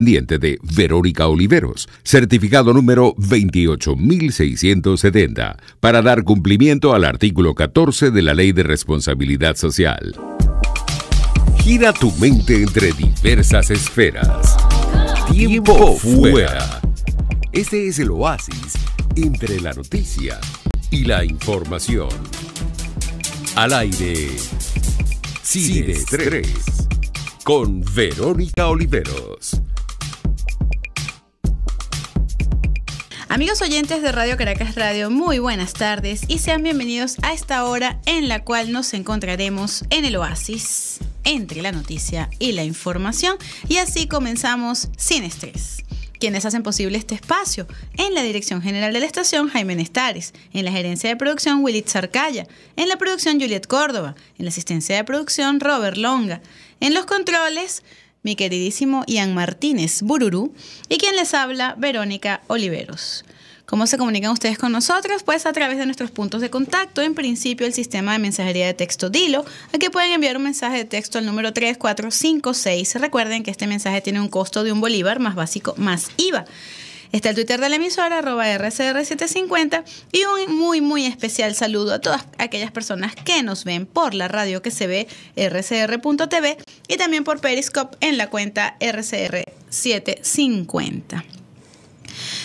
De Verónica Oliveros, certificado número 28670, para dar cumplimiento al artículo 14 de la Ley de Responsabilidad Social. Gira tu mente entre diversas esferas. Tiempo fuera. Este es el oasis entre la noticia y la información. Al aire, Sin Estrés, con Verónica Oliveros. Amigos oyentes de Radio Caracas Radio, muy buenas tardes y sean bienvenidos a esta hora en la cual nos encontraremos en el oasis entre la noticia y la información, y así comenzamos Sin Estrés. Quienes hacen posible este espacio: en la dirección general de la estación, Jaime Nestares; en la gerencia de producción, Willit Zarcaya; en la producción, Juliet Córdoba; en la asistencia de producción, Robert Longa; en los controles, mi queridísimo Ian Martínez Bururú, y quien les habla, Verónica Oliveros. ¿Cómo se comunican ustedes con nosotros? Pues a través de nuestros puntos de contacto. En principio, el sistema de mensajería de texto Dilo. Aquí pueden enviar un mensaje de texto al número 3456. Recuerden que este mensaje tiene un costo de $1 más básico más IVA. Está el Twitter de la emisora, @RCR750, y un muy especial saludo a todas aquellas personas que nos ven por la radio que se ve, rcr.tv, y también por Periscope en la cuenta RCR750.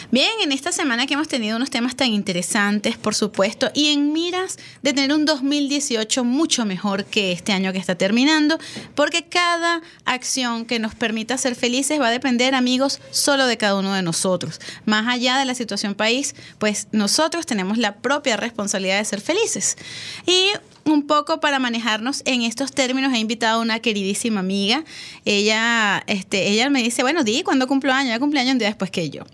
Bien, en esta semana que hemos tenido unos temas tan interesantes, por supuesto, y en miras de tener un 2018 mucho mejor que este año que está terminando, porque cada acción que nos permita ser felices va a depender, amigos, solo de cada uno de nosotros. Más allá de la situación país, pues nosotros tenemos la propia responsabilidad de ser felices. Y un poco para manejarnos en estos términos, he invitado a una queridísima amiga. Ella me dice, bueno, ¿cuándo cumplo año? Ella cumpleaños un día después que yo.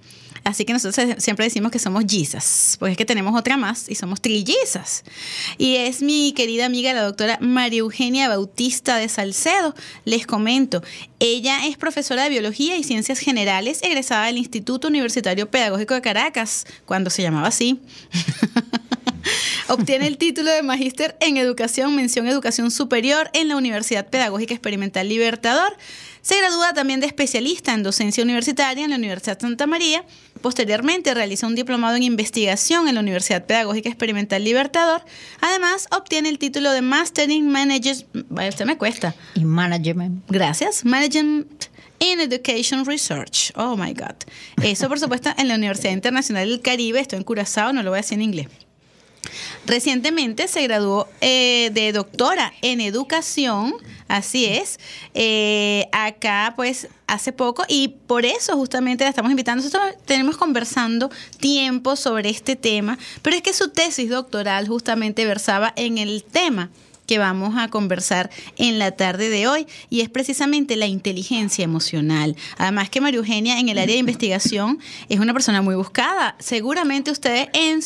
Así que nosotros siempre decimos que somos Jesus, porque es que tenemos otra más y somos trillizas. Y es mi querida amiga, la doctora María Eugenia Bautista de Salcedo. Les comento, ella es profesora de Biología y Ciencias Generales, egresada del Instituto Universitario Pedagógico de Caracas, cuando se llamaba así. Obtiene el título de Magíster en Educación, mención Educación Superior en la Universidad Pedagógica Experimental Libertador. Se gradúa también de especialista en docencia universitaria en la Universidad Santa María. Posteriormente realiza un diplomado en investigación en la Universidad Pedagógica Experimental Libertador. Además, obtiene el título de Master in Management. Este me cuesta. In Management. Gracias. Management in Education Research. Oh my God. Eso, por supuesto, en la Universidad Internacional del Caribe. Estoy en Curazao, no lo voy a decir en inglés. Recientemente se graduó de doctora en educación, así es, acá pues hace poco, y por eso justamente la estamos invitando. Nosotros tenemos conversando tiempo sobre este tema, pero es que su tesis doctoral justamente versaba en el tema que vamos a conversar en la tarde de hoy, y es precisamente la inteligencia emocional. Además que María Eugenia en el área de investigación es una persona muy buscada. Seguramente ustedes en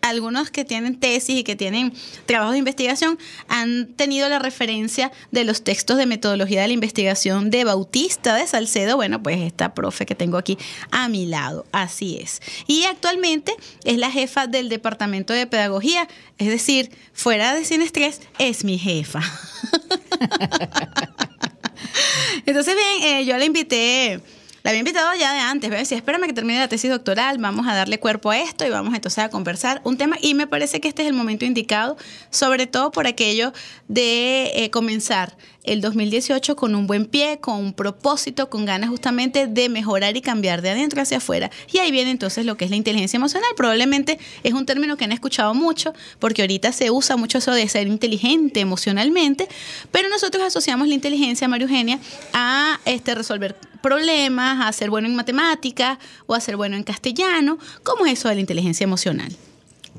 algunos que tienen tesis y que tienen trabajos de investigación han tenido la referencia de los textos de metodología de la investigación de Bautista de Salcedo. Bueno, pues esta profe que tengo aquí a mi lado, así es. Y actualmente es la jefa del Departamento de Pedagogía, es decir, fuera de Sin Estrés, es mi jefa. Entonces, bien, yo la había invitado ya de antes, decía, espérame que termine la tesis doctoral, vamos a darle cuerpo a esto y vamos entonces a conversar un tema, y me parece que este es el momento indicado, sobre todo por aquello de comenzar el 2018 con un buen pie, con un propósito, con ganas justamente de mejorar y cambiar de adentro hacia afuera. Y ahí viene entonces lo que es la inteligencia emocional. Probablemente es un término que han escuchado mucho, porque ahorita se usa mucho eso de ser inteligente emocionalmente, pero nosotros asociamos la inteligencia, María Eugenia, a resolver problemas, a ser bueno en matemáticas o a ser bueno en castellano. ¿Cómo es eso de la inteligencia emocional?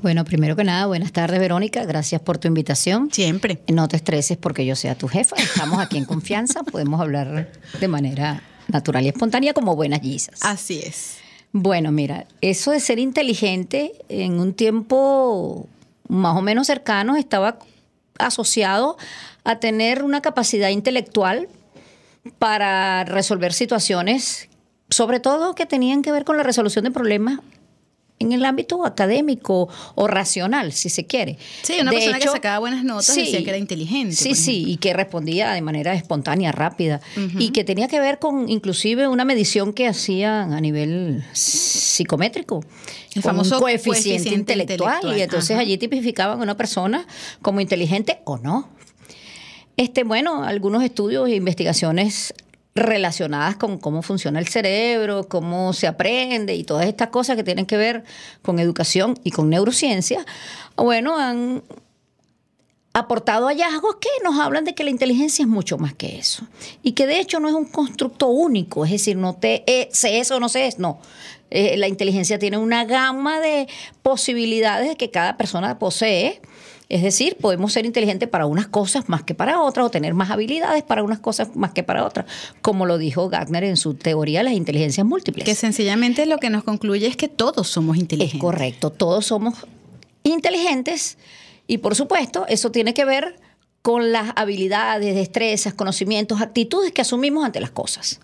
Bueno, primero que nada, buenas tardes, Verónica. Gracias por tu invitación. Siempre. No te estreses porque yo sea tu jefa. Estamos aquí en confianza. Podemos hablar de manera natural y espontánea como buenas guisas. Así es. Bueno, mira, eso de ser inteligente en un tiempo más o menos cercano estaba asociado a tener una capacidad intelectual para resolver situaciones, sobre todo que tenían que ver con la resolución de problemas en el ámbito académico o racional, si se quiere. Sí, una persona que sacaba buenas notas sí, decía que era inteligente. Sí, sí, y que respondía de manera espontánea, rápida, y que tenía que ver con inclusive una medición que hacían a nivel psicométrico. El con famoso un coeficiente intelectual. Y entonces Ajá. allí tipificaban a una persona como inteligente o no. Bueno, algunos estudios e investigaciones relacionadas con cómo funciona el cerebro, cómo se aprende y todas estas cosas que tienen que ver con educación y con neurociencia, bueno, han aportado hallazgos que nos hablan de que la inteligencia es mucho más que eso. Y que de hecho no es un constructo único, es decir, no sé eso o no sé eso, no. La inteligencia tiene una gama de posibilidades que cada persona posee. Es decir, podemos ser inteligentes para unas cosas más que para otras o tener más habilidades para unas cosas más que para otras, como lo dijo Gardner en su teoría de las inteligencias múltiples. Que sencillamente lo que nos concluye es que todos somos inteligentes. Es correcto, todos somos inteligentes y por supuesto eso tiene que ver con las habilidades, destrezas, conocimientos, actitudes que asumimos ante las cosas.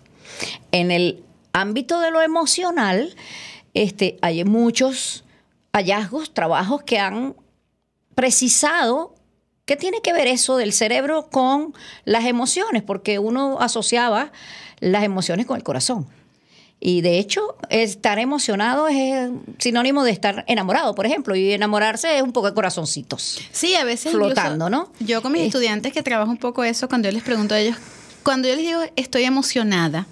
En el ámbito de lo emocional, hay muchos hallazgos, trabajos que han precisado qué tiene que ver eso del cerebro con las emociones, porque uno asociaba las emociones con el corazón. Y de hecho, estar emocionado es sinónimo de estar enamorado, por ejemplo, y enamorarse es un poco de corazoncitos. Sí, a veces flotando, incluso, ¿no? Yo con mis estudiantes que trabajo un poco eso, cuando yo les pregunto a ellos, cuando yo les digo estoy emocionada,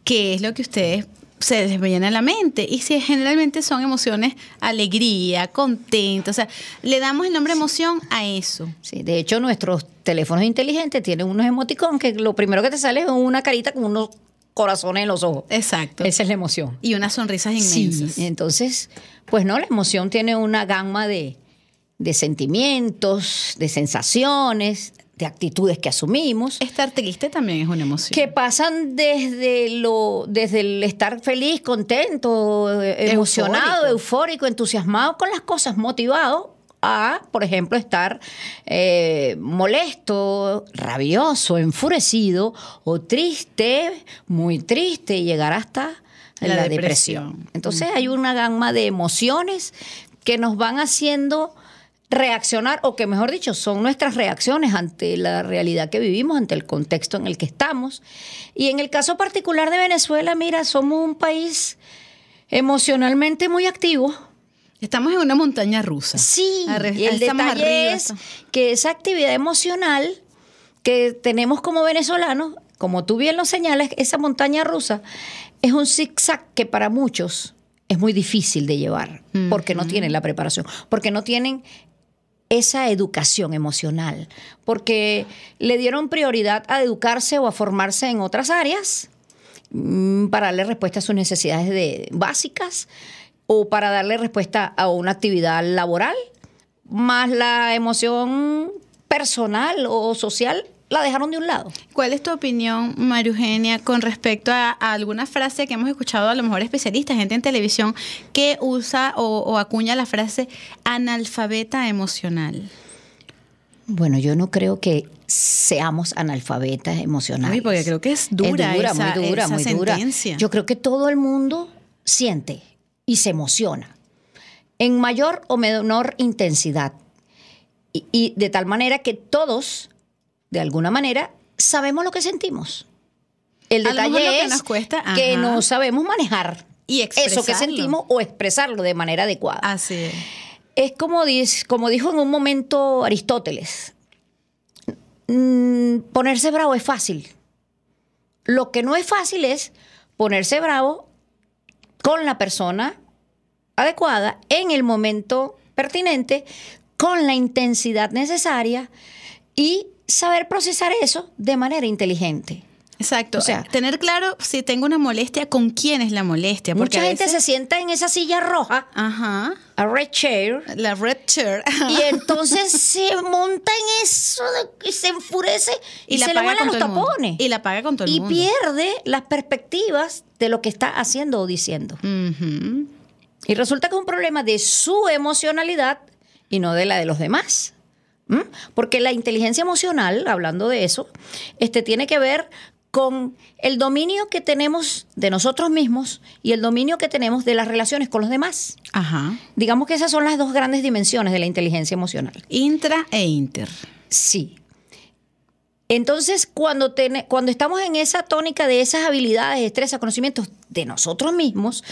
¿qué es lo que ustedes se les viene a la mente? Y si generalmente son emociones, alegría, contento, o sea, le damos el nombre emoción a eso. Sí, de hecho nuestros teléfonos inteligentes tienen unos emoticons que lo primero que te sale es una carita con unos corazones en los ojos. Exacto. Esa es la emoción. Y unas sonrisas inmensas. Sí, entonces, pues no, la emoción tiene una gama de sentimientos, de sensaciones, de actitudes que asumimos. Estar triste también es una emoción. Que pasan desde el estar feliz, contento, emocionado, eufórico, entusiasmado con las cosas, motivado, a, por ejemplo, estar molesto, rabioso, enfurecido o triste, muy triste, y llegar hasta la depresión. Entonces hay una gama de emociones que nos van haciendo reaccionar, o que mejor dicho, son nuestras reacciones ante la realidad que vivimos, ante el contexto en el que estamos. Y en el caso particular de Venezuela, mira, somos un país emocionalmente muy activo. Estamos en una montaña rusa. Sí, y el detalle es que esa actividad emocional que tenemos como venezolanos, como tú bien lo señalas, esa montaña rusa es un zigzag que para muchos es muy difícil de llevar, porque no tienen la preparación, porque no tienen esa educación emocional, porque le dieron prioridad a educarse o a formarse en otras áreas para darle respuesta a sus necesidades básicas o para darle respuesta a una actividad laboral, más la emoción personal o social la dejaron de un lado. ¿Cuál es tu opinión, María Eugenia, con respecto a alguna frase que hemos escuchado a lo mejor especialistas, gente en televisión, que usa o acuña la frase analfabeta emocional? Bueno, yo no creo que seamos analfabetas emocionales. Uy, porque creo que es dura, esa sentencia. Yo creo que todo el mundo siente y se emociona en mayor o menor intensidad. Y de tal manera que todos, de alguna manera, sabemos lo que sentimos. El detalle es nos cuesta, que no sabemos manejar y eso que sentimos o expresarlo de manera adecuada. Así es. Es como dijo en un momento Aristóteles, ponerse bravo es fácil. Lo que no es fácil es ponerse bravo con la persona adecuada, en el momento pertinente, con la intensidad necesaria y saber procesar eso de manera inteligente. Exacto. O sea, tener claro si tengo una molestia, con quién es la molestia. Porque mucha gente se sienta en esa silla roja, ajá, a red chair, la red chair, y entonces se monta en eso y se enfurece y se le vuelan los tapones. Y la paga con todo el mundo. Y pierde las perspectivas de lo que está haciendo o diciendo. Uh-huh. Y resulta que es un problema de su emocionalidad y no de la de los demás. Porque la inteligencia emocional, hablando de eso, tiene que ver con el dominio que tenemos de nosotros mismos y el dominio que tenemos de las relaciones con los demás. Ajá. Digamos que esas son las dos grandes dimensiones de la inteligencia emocional. Intra e inter. Sí. Entonces, cuando estamos en esa tónica de esas habilidades, destrezas, conocimientos de nosotros mismos,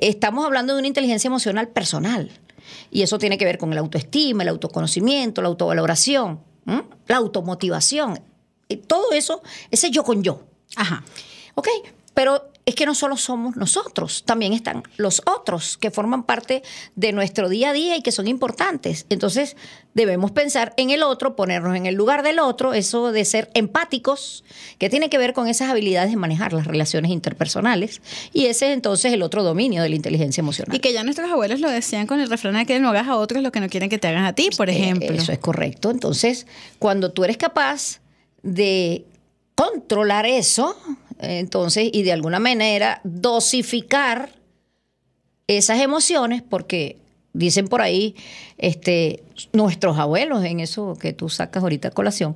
estamos hablando de una inteligencia emocional personal. Y eso tiene que ver con el autoestima, el autoconocimiento, la autovaloración, la automotivación. Y todo eso, ese yo con yo. Ajá. ¿Ok? Pero es que no solo somos nosotros, también están los otros que forman parte de nuestro día a día y que son importantes. Entonces, debemos pensar en el otro, ponernos en el lugar del otro, eso de ser empáticos, que tiene que ver con esas habilidades de manejar las relaciones interpersonales. Y ese es entonces el otro dominio de la inteligencia emocional. Y que ya nuestros abuelos lo decían con el refrán de que no hagas a otros lo que no quieren que te hagan a ti, por ejemplo. Eso es correcto. Entonces, cuando tú eres capaz de controlar eso, entonces, y de alguna manera dosificar esas emociones, porque dicen por ahí nuestros abuelos, en eso que tú sacas ahorita a colación,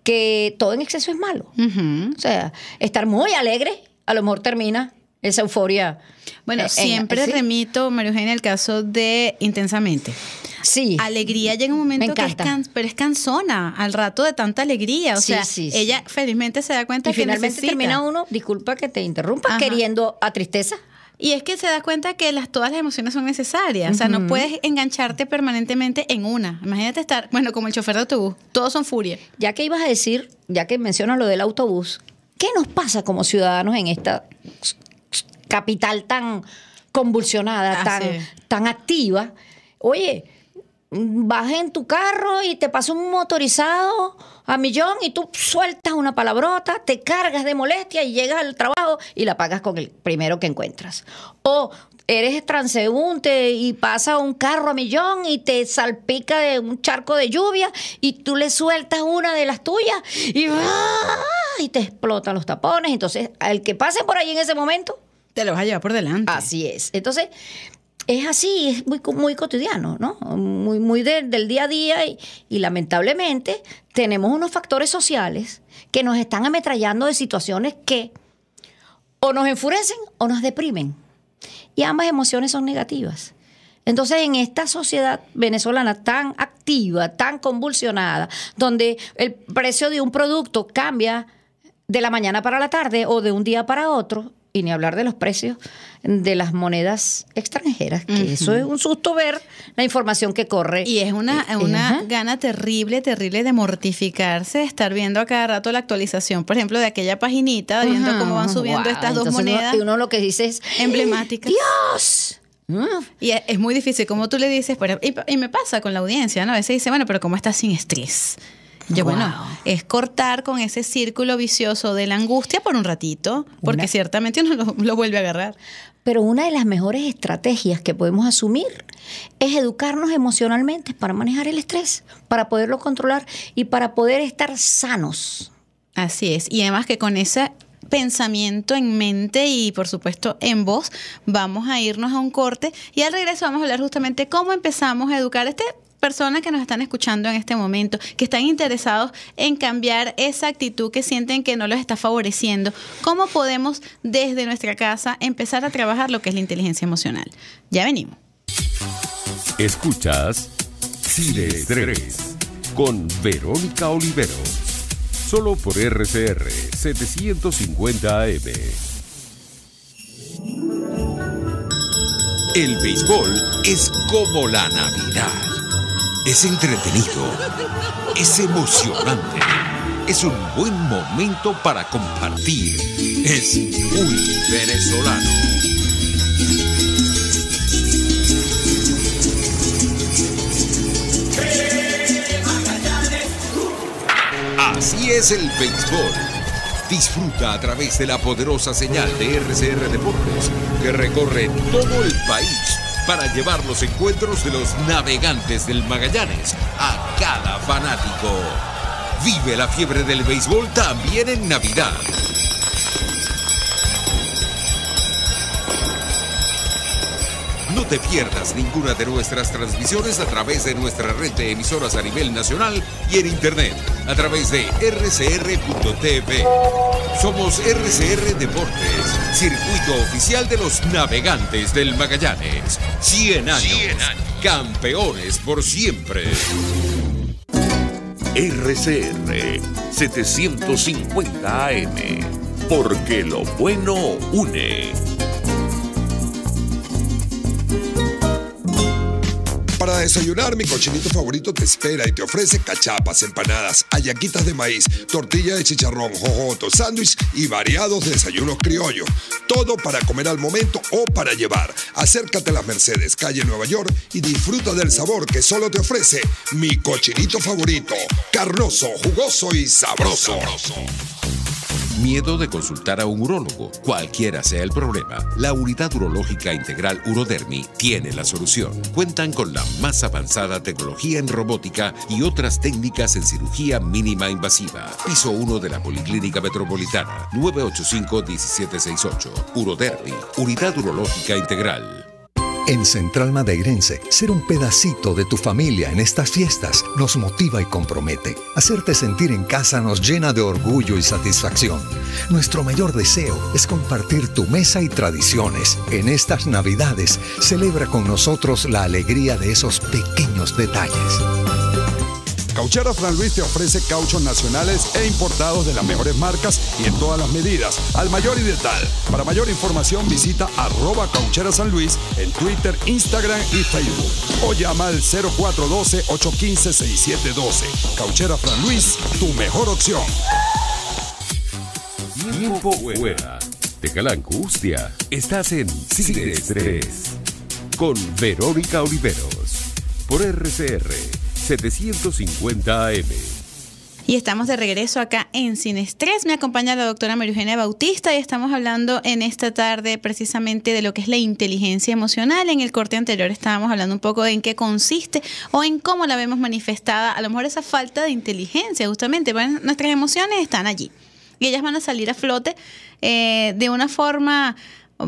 que todo en exceso es malo. Uh-huh. O sea, estar muy alegre a lo mejor termina esa euforia. Bueno, siempre ¿sí? remito, María Eugenia, el caso de Intensamente. Sí. Alegría llega un momento que pero es cansona al rato de tanta alegría. O sea, ella felizmente se da cuenta y que finalmente necesita. Termina uno, disculpa que te interrumpa, Ajá. queriendo a tristeza. Y es que se da cuenta que todas las emociones son necesarias. O sea, no puedes engancharte permanentemente en una. Imagínate estar, bueno, como el chofer de autobús, todos son furia. Ya que ibas a decir, ya que mencionas lo del autobús, ¿qué nos pasa como ciudadanos en esta capital tan convulsionada, tan activa? Oye, vas en tu carro y te pasa un motorizado a millón y tú sueltas una palabrota, te cargas de molestia y llegas al trabajo y la pagas con el primero que encuentras. O eres transeúnte y pasa un carro a millón y te salpica de un charco de lluvia y tú le sueltas una de las tuyas y te explotan los tapones. Entonces, al que pase por ahí en ese momento, te lo vas a llevar por delante. Así es. Entonces, es así, es muy, muy cotidiano, ¿no? Muy del día a día y lamentablemente tenemos unos factores sociales que nos están ametrallando de situaciones que o nos enfurecen o nos deprimen. Y ambas emociones son negativas. Entonces, en esta sociedad venezolana tan activa, tan convulsionada, donde el precio de un producto cambia de la mañana para la tarde o de un día para otro, y ni hablar de los precios de las monedas extranjeras, que eso es un susto ver la información que corre. Y es una gana terrible de mortificarse, de estar viendo a cada rato la actualización, por ejemplo, de aquella paginita, viendo cómo van subiendo estas dos monedas. Uno lo que dice es emblemáticas. ¡Dios! Y es muy difícil, como tú le dices, y me pasa con la audiencia, ¿no? A veces dice, bueno, pero ¿cómo estás sin estrés? Bueno, es cortar con ese círculo vicioso de la angustia por un ratito, porque ciertamente uno lo vuelve a agarrar. Pero una de las mejores estrategias que podemos asumir es educarnos emocionalmente para manejar el estrés, para poderlo controlar y para poder estar sanos. Así es. Y además que con ese pensamiento en mente y por supuesto en voz, vamos a irnos a un corte y al regreso vamos a hablar justamente cómo empezamos a educar personas que nos están escuchando en este momento, que están interesados en cambiar esa actitud que sienten que no los está favoreciendo. ¿Cómo podemos desde nuestra casa empezar a trabajar lo que es la inteligencia emocional? Ya venimos. Escuchas Sin Estrés con Verónica Oliveros. Solo por RCR 750 AM. El béisbol es como la Navidad. Es entretenido, es emocionante, es un buen momento para compartir, es muy venezolano. Así es el béisbol. Disfruta a través de la poderosa señal de RCR Deportes que recorre todo el país para llevar los encuentros de los navegantes del Magallanes a cada fanático. Vive la fiebre del béisbol también en Navidad. No te pierdas ninguna de nuestras transmisiones a través de nuestra red de emisoras a nivel nacional y en internet a través de rcr.tv. Somos RCR Deportes, circuito oficial de los navegantes del Magallanes. 100 años, campeones por siempre. RCR 750 AM, porque lo bueno une. Para desayunar, mi cochinito favorito te espera y te ofrece cachapas, empanadas, hallaquitas de maíz, tortilla de chicharrón, jojoto, sándwich y variados desayunos criollos. Todo para comer al momento o para llevar. Acércate a Las Mercedes, calle Nueva York, y disfruta del sabor que solo te ofrece mi cochinito favorito. Carnoso, jugoso y sabroso. ¿Miedo de consultar a un urólogo? Cualquiera sea el problema, la Unidad Urológica Integral Urodermi tiene la solución. Cuentan con la más avanzada tecnología en robótica y otras técnicas en cirugía mínima invasiva. Piso 1 de la Policlínica Metropolitana, 985-1768. Urodermi, Unidad Urológica Integral. En Central Madeirense, ser un pedacito de tu familia en estas fiestas nos motiva y compromete. Hacerte sentir en casa nos llena de orgullo y satisfacción. Nuestro mayor deseo es compartir tu mesa y tradiciones. En estas Navidades, celebra con nosotros la alegría de esos pequeños detalles. Cauchera Fran Luis te ofrece cauchos nacionales e importados de las mejores marcas y en todas las medidas, al mayor y de tal. Para mayor información visita @Cauchera San Luis en Twitter, Instagram y Facebook. O llama al 0412-815-6712. Cauchera Fran Luis, tu mejor opción. Tiempo fuera. Deja la angustia. Estás en Sin Estrés. Con Verónica Oliveros. Por RCR 750 AM. Y estamos de regreso acá en Sin Estrés. Me acompaña la doctora María Eugenia Bautista y estamos hablando en esta tarde precisamente de lo que es la inteligencia emocional. En el corte anterior estábamos hablando un poco de en qué consiste o en cómo la vemos manifestada. A lo mejor esa falta de inteligencia, justamente. Bueno, nuestras emociones están allí y ellas van a salir a flote de una forma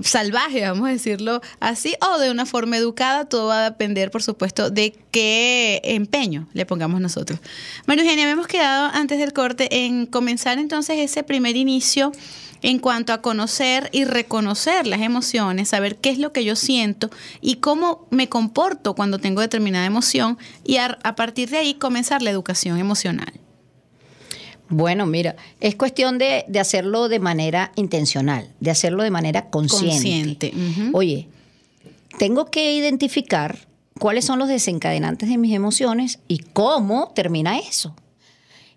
salvaje, vamos a decirlo así, o de una forma educada. Todo va a depender, por supuesto, de qué empeño le pongamos nosotros. María Eugenia, habíamos quedado antes del corte en comenzar entonces ese primer inicio en cuanto a conocer y reconocer las emociones, saber qué es lo que yo siento y cómo me comporto cuando tengo determinada emoción y a partir de ahí comenzar la educación emocional. Bueno, mira, es cuestión de hacerlo de manera intencional, de hacerlo de manera consciente. Uh-huh. Oye, tengo que identificar cuáles son los desencadenantes de mis emociones y cómo termina eso.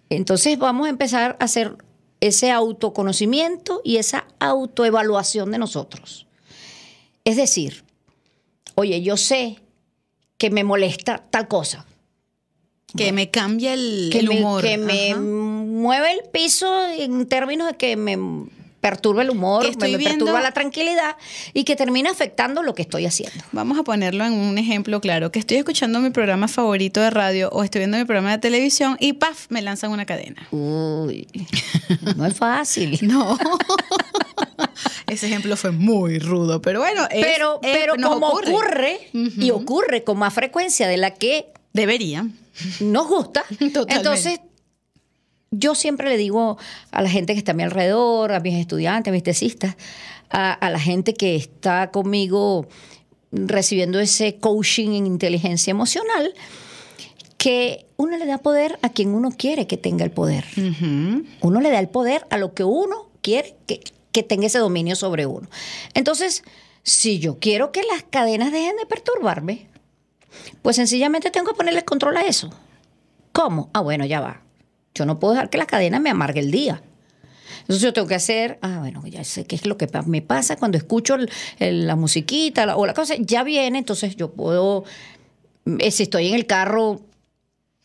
Entonces vamos a empezar a hacer ese autoconocimiento y esa autoevaluación de nosotros. Es decir, oye, yo sé que me molesta tal cosa. Que me cambia el humor. Que me mueve el piso en términos de que me perturba el humor, me perturba la tranquilidad y que termina afectando lo que estoy haciendo. Vamos a ponerlo en un ejemplo claro, que estoy escuchando mi programa favorito de radio o estoy viendo mi programa de televisión y ¡paf! Me lanzan una cadena. Uy, no es fácil. No. Ese ejemplo fue muy rudo, pero bueno. Pero como ocurre y ocurre con más frecuencia de la que debería. Nos gusta. Totalmente. Entonces, yo siempre le digo a la gente que está a mi alrededor, a mis estudiantes, a mis tesistas, a la gente que está conmigo recibiendo ese coaching en inteligencia emocional, que uno le da poder a quien uno quiere que tenga el poder. Uh-huh. Uno le da el poder a lo que uno quiere que tenga ese dominio sobre uno. Entonces, si yo quiero que las cadenas dejen de perturbarme, pues sencillamente tengo que ponerle control a eso. ¿Cómo? Bueno, ya va. Yo no puedo dejar que la cadena me amargue el día. Entonces yo tengo que hacer, bueno, ya sé qué es lo que me pasa cuando escucho la musiquita o la cosa, ya viene, entonces yo puedo, si estoy en el carro,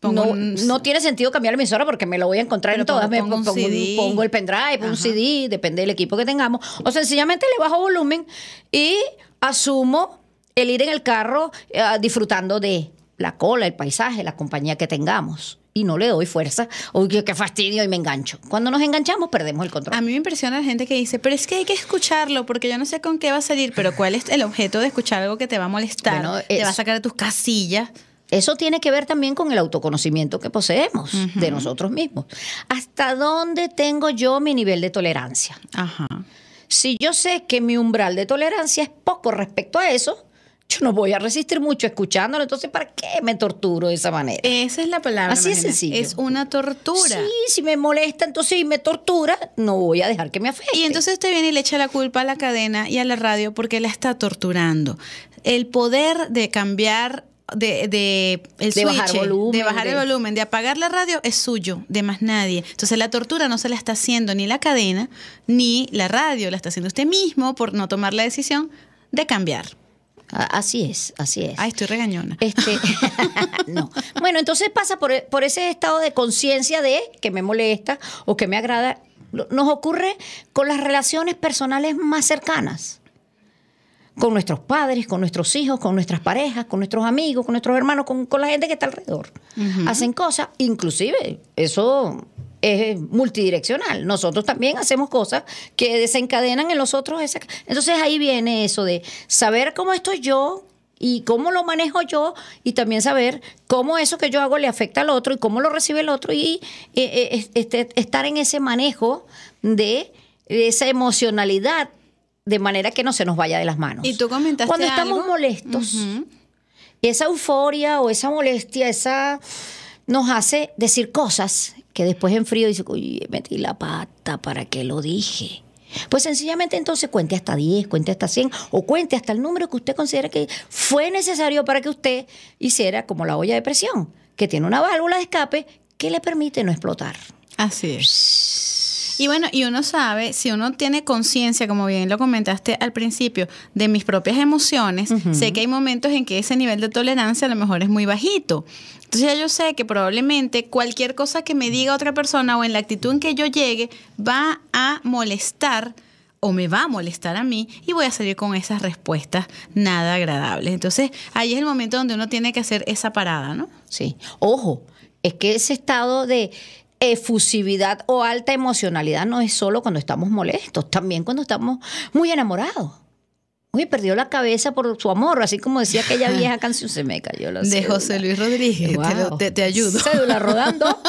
no tiene sentido cambiar la emisora porque me lo voy a encontrar en todas. Pongo el pendrive, un CD, depende del equipo que tengamos, o sencillamente le bajo volumen y asumo el ir en el carro disfrutando de la cola, el paisaje, la compañía que tengamos. y no le doy fuerza. Uy, qué fastidio, y me engancho. Cuando nos enganchamos, perdemos el control. A mí me impresiona la gente que dice, pero es que hay que escucharlo porque yo no sé con qué va a salir, pero ¿cuál es el objeto de escuchar algo que te va a molestar? Bueno, te va a sacar de tus casillas. Eso tiene que ver también con el autoconocimiento que poseemos de nosotros mismos. ¿Hasta dónde tengo yo mi nivel de tolerancia? Ajá. Si yo sé que mi umbral de tolerancia es poco respecto a eso, yo no voy a resistir mucho escuchándolo. Entonces, ¿para qué me torturo de esa manera? Esa es la palabra. Así es Magdalena. sencillo. Es una tortura. Sí, si me molesta, entonces y me tortura, no voy a dejar que me afecte. Y entonces usted viene y le echa la culpa a la cadena y a la radio porque la está torturando. El poder de cambiar de bajar volumen, de bajar el volumen, de apagar la radio es suyo, de más nadie. Entonces la tortura no se la está haciendo ni la cadena ni la radio, la está haciendo usted mismo por no tomar la decisión de cambiar. Así es, así es. Ay, estoy regañona. No. Bueno, entonces pasa por ese estado de conciencia de que me molesta o que me agrada. Nos ocurre con las relaciones personales más cercanas. Con nuestros padres, con nuestros hijos, con nuestras parejas, con nuestros amigos, con nuestros hermanos, con la gente que está alrededor. Hacen cosas, inclusive eso es multidireccional. Nosotros también hacemos cosas que desencadenan en los otros. Entonces ahí viene eso de saber cómo estoy yo y cómo lo manejo yo, y también saber cómo eso que yo hago le afecta al otro y cómo lo recibe el otro, y estar en ese manejo de esa emocionalidad de manera que no se nos vaya de las manos. Y tú comentaste cuando estamos algo molestos, esa euforia o esa molestia, nos hace decir cosas que después en frío dice, uy, metí la pata, ¿para qué lo dije? Pues sencillamente entonces cuente hasta 10, cuente hasta 100 o cuente hasta el número que usted considera que fue necesario para que usted hiciera como la olla de presión, que tiene una válvula de escape que le permite no explotar. Así es. Y bueno, y uno sabe, si uno tiene conciencia, como bien lo comentaste al principio, de mis propias emociones, sé que hay momentos en que ese nivel de tolerancia a lo mejor es muy bajito. Entonces ya yo sé que probablemente cualquier cosa que me diga otra persona o en la actitud en que yo llegue va a molestar o me va a molestar a mí, y voy a salir con esas respuestas nada agradables. Entonces ahí es el momento donde uno tiene que hacer esa parada, ¿no? Sí. Ojo, es que ese estado de efusividad o alta emocionalidad no es solo cuando estamos molestos, también cuando estamos muy enamorados. Uy, perdió la cabeza por su amor, así como decía aquella vieja canción, se me cayó la de cédula. José Luis Rodríguez. Wow. Te ayudo. Cédula rodando.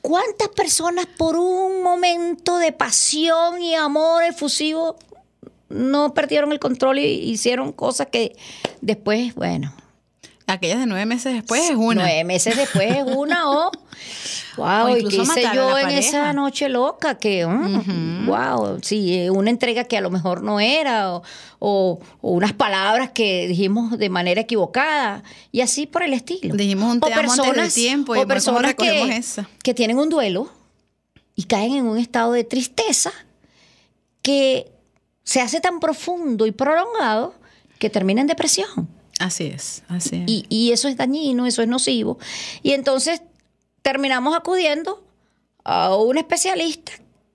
¿Cuántas personas por un momento de pasión y amor efusivo no perdieron el control y hicieron cosas que después, bueno... Aquellas de 9 meses después es una. 9 meses después es una wow, ¿y qué hice yo en esa noche loca? Que, wow, sí, una entrega que a lo mejor no era, o unas palabras que dijimos de manera equivocada, y así por el estilo. Dijimos un te amo antes del tiempo, y personas que tienen un duelo y caen en un estado de tristeza que se hace tan profundo y prolongado que termina en depresión. Así es, así es. Y eso es dañino, eso es nocivo. Y entonces terminamos acudiendo a un especialista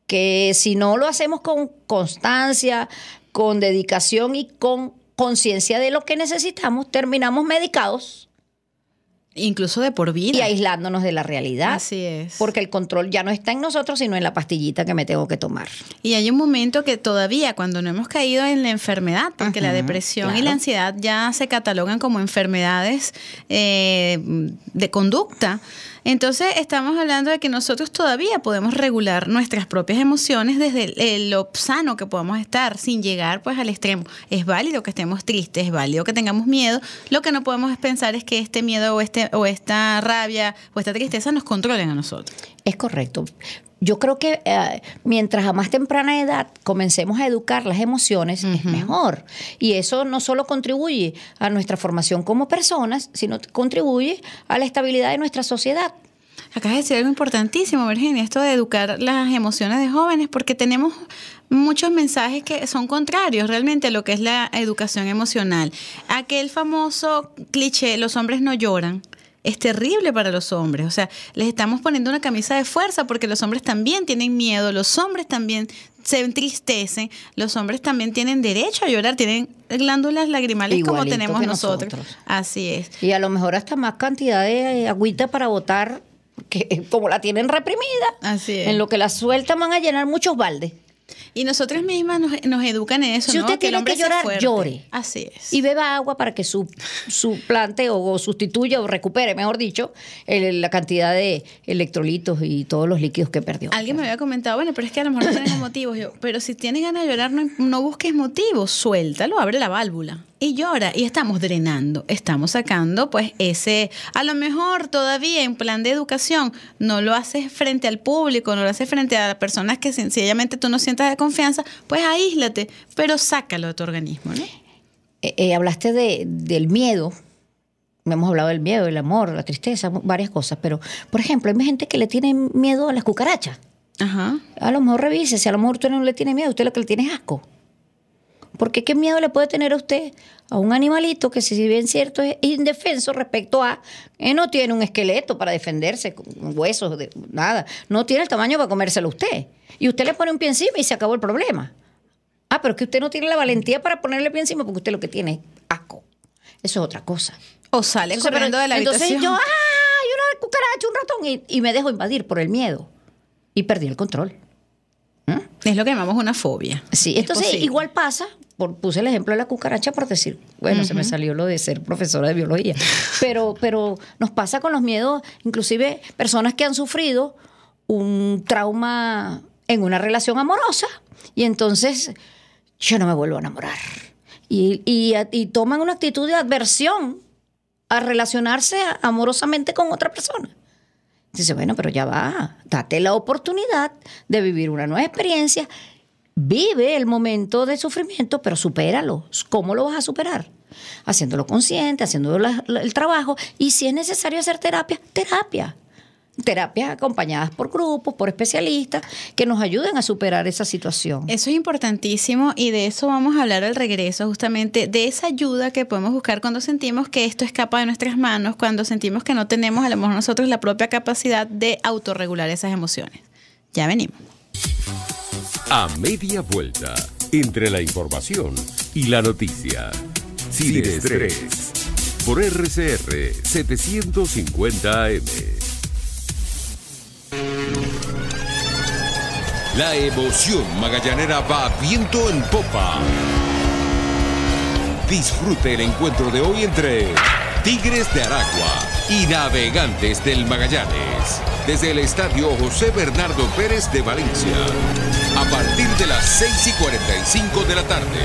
que, si no lo hacemos con constancia, con dedicación y con conciencia de lo que necesitamos, terminamos medicados. Incluso de por vida. Y aislándonos de la realidad. Así es. Porque el control ya no está en nosotros, sino en la pastillita que me tengo que tomar. Y hay un momento que todavía, cuando no hemos caído en la enfermedad, porque la depresión y la ansiedad ya se catalogan como enfermedades de conducta. Entonces estamos hablando de que nosotros todavía podemos regular nuestras propias emociones desde lo sano que podamos estar, sin llegar pues al extremo. Es válido que estemos tristes, es válido que tengamos miedo. Lo que no podemos pensar es que este miedo o esta rabia o esta tristeza nos controlen a nosotros. Es correcto. Yo creo que mientras a más temprana edad comencemos a educar las emociones, es mejor. Y eso no solo contribuye a nuestra formación como personas, sino contribuye a la estabilidad de nuestra sociedad. Acabas de decir algo importantísimo, Virginia, esto de educar las emociones de jóvenes, porque tenemos muchos mensajes que son contrarios realmente a lo que es la educación emocional. Aquel famoso cliché, los hombres no lloran, es terrible para los hombres. O sea, les estamos poniendo una camisa de fuerza porque los hombres también tienen miedo, los hombres también se entristecen, los hombres también tienen derecho a llorar, tienen glándulas lagrimales como Igualito tenemos que nosotros. nosotros. Así es. Y a lo mejor hasta más cantidad de agüita para botar, que como la tienen reprimida, Así es. en lo que la sueltan van a llenar muchos baldes. Y nosotras mismas nos educan en eso, Si ¿no? usted el tiene hombre que sea llorar, fuerte. llore. Así es. Y beba agua para que suplante o sustituya o recupere, mejor dicho, la cantidad de electrolitos y todos los líquidos que perdió. Alguien me había comentado, bueno, pero es que a lo mejor no tienes motivos. Yo, pero si tienes ganas de llorar, no busques motivos, suéltalo, abre la válvula y llora. Y estamos drenando, estamos sacando pues ese, a lo mejor todavía en plan de educación, no lo haces frente al público, no lo haces frente a personas que sencillamente tú no sientas de confianza, pues aíslate, pero sácalo de tu organismo, ¿no? Hablaste del miedo. Hemos hablado del miedo, del amor, la tristeza, varias cosas. Pero, por ejemplo, hay gente que le tiene miedo a las cucarachas. Ajá. A lo mejor revísese, a lo mejor usted no le tiene miedo, usted lo que le tiene es asco. Porque ¿qué miedo le puede tener a usted a un animalito que, si bien cierto, es indefenso respecto a no tiene un esqueleto para defenderse, con huesos, nada, no tiene el tamaño para comérselo usted? Y usted le pone un pie encima y se acabó el problema. Ah, pero es que usted no tiene la valentía para ponerle pie encima porque usted lo que tiene es asco. Eso es otra cosa. O sale Entonces, corriendo de la habitación. Entonces yo, hay una cucaracha, un ratón, y me dejo invadir por el miedo. Y perdí el control. Es lo que llamamos una fobia. Sí, Es entonces posible. igual pasa, puse el ejemplo de la cucaracha por decir, bueno, se me salió lo de ser profesora de biología, pero nos pasa con los miedos, inclusive personas que han sufrido un trauma en una relación amorosa y entonces yo no me vuelvo a enamorar. Y toman una actitud de adversión a relacionarse amorosamente con otra persona. Dice, bueno, pero ya va, date la oportunidad de vivir una nueva experiencia, vive el momento de sufrimiento, pero supéralo. ¿Cómo lo vas a superar? Haciéndolo consciente, haciendo el trabajo, y si es necesario hacer terapia, terapias acompañadas por grupos, por especialistas, que nos ayuden a superar esa situación. Eso es importantísimo y de eso vamos a hablar al regreso, justamente de esa ayuda que podemos buscar cuando sentimos que esto escapa de nuestras manos, cuando sentimos que no tenemos a lo mejor nosotros la propia capacidad de autorregular esas emociones. Ya venimos. A media vuelta, entre la información y la noticia. Sin estrés. Por RCR 750 AM. La emoción magallanera va a viento en popa. Disfrute el encuentro de hoy entre Tigres de Aragua y Navegantes del Magallanes. Desde el estadio José Bernardo Pérez de Valencia. A partir de las 6:45 de la tarde.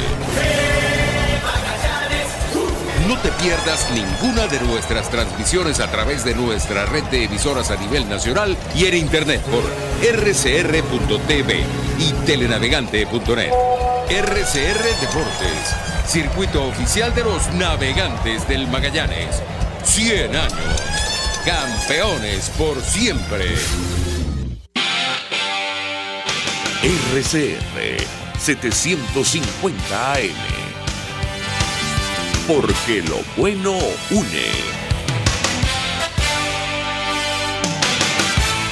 No te pierdas ninguna de nuestras transmisiones a través de nuestra red de emisoras a nivel nacional y en internet por rcr.tv y telenavegante.net. RCR Deportes, circuito oficial de los Navegantes del Magallanes. 100 años, campeones por siempre. RCR 750 AM. Porque lo bueno une.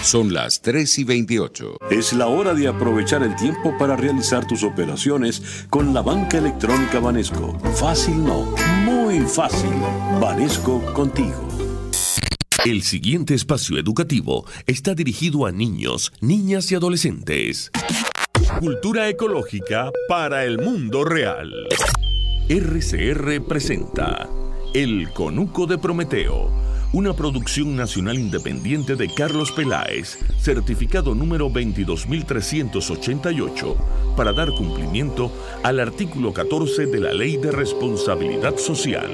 Son las 3:28. Es la hora de aprovechar el tiempo para realizar tus operaciones con la banca electrónica Banesco. Fácil no, muy fácil. Banesco contigo. El siguiente espacio educativo está dirigido a niños, niñas y adolescentes. Cultura ecológica para el mundo real. RCR presenta El Conuco de Prometeo, una producción nacional independiente de Carlos Peláez, certificado número 22.388, para dar cumplimiento al artículo 14 de la Ley de Responsabilidad Social.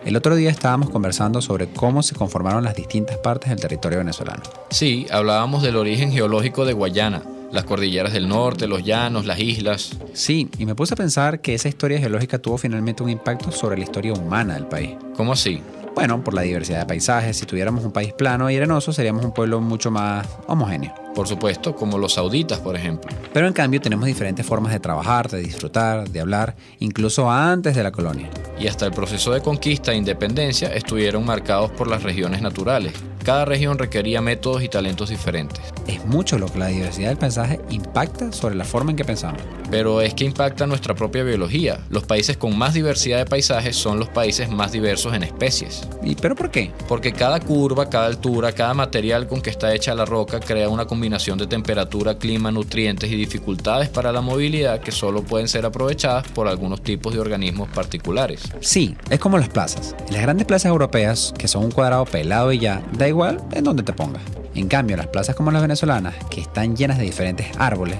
El otro día estábamos conversando sobre cómo se conformaron las distintas partes del territorio venezolano. Sí, hablábamos del origen geológico de Guayana, las cordilleras del norte, los llanos, las islas. Sí, y me puse a pensar que esa historia geológica tuvo finalmente un impacto sobre la historia humana del país. ¿Cómo así? Bueno, por la diversidad de paisajes. Si tuviéramos un país plano y arenoso, seríamos un pueblo mucho más homogéneo. Por supuesto, como los sauditas, por ejemplo. Pero en cambio tenemos diferentes formas de trabajar, de disfrutar, de hablar, incluso antes de la colonia. Y hasta el proceso de conquista e independencia estuvieron marcados por las regiones naturales. Cada región requería métodos y talentos diferentes. Es mucho lo que la diversidad del paisaje impacta sobre la forma en que pensamos. Pero es que impacta nuestra propia biología. Los países con más diversidad de paisajes son los países más diversos en especies. ¿Y pero por qué? Porque cada curva, cada altura, cada material con que está hecha la roca crea una combinación de temperatura, clima, nutrientes y dificultades para la movilidad que solo pueden ser aprovechadas por algunos tipos de organismos particulares. Sí, es como las plazas. En las grandes plazas europeas, que son un cuadrado pelado y ya, da igual en donde te pongas. En cambio, las plazas como las venezolanas, que están llenas de diferentes árboles,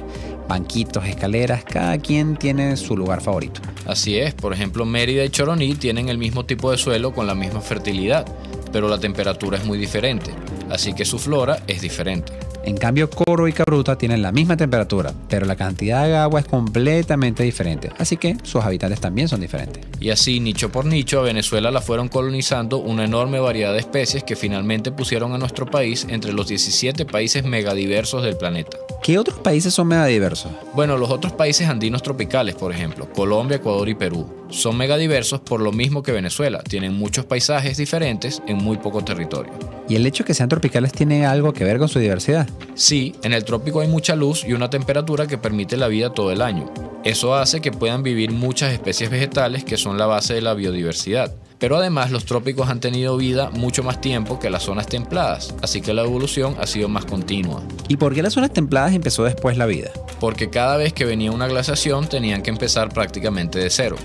banquitos, escaleras, cada quien tiene su lugar favorito. Así es, por ejemplo, Mérida y Choroní tienen el mismo tipo de suelo con la misma fertilidad, pero la temperatura es muy diferente, así que su flora es diferente. En cambio, Coro y Cabruta tienen la misma temperatura, pero la cantidad de agua es completamente diferente, así que sus habitantes también son diferentes. Y así, nicho por nicho, a Venezuela la fueron colonizando una enorme variedad de especies que finalmente pusieron a nuestro país entre los 17 países megadiversos del planeta. ¿Qué otros países son megadiversos? Bueno, los otros países andinos tropicales, por ejemplo, Colombia, Ecuador y Perú, son megadiversos por lo mismo que Venezuela. Tienen muchos paisajes diferentes en muy poco territorio. ¿Y el hecho de que sean tropicales tiene algo que ver con su diversidad? Sí, en el trópico hay mucha luz y una temperatura que permite la vida todo el año. Eso hace que puedan vivir muchas especies vegetales que son la base de la biodiversidad. Pero además los trópicos han tenido vida mucho más tiempo que las zonas templadas, así que la evolución ha sido más continua. ¿Y por qué las zonas templadas empezó después la vida? Porque cada vez que venía una glaciación tenían que empezar prácticamente de cero.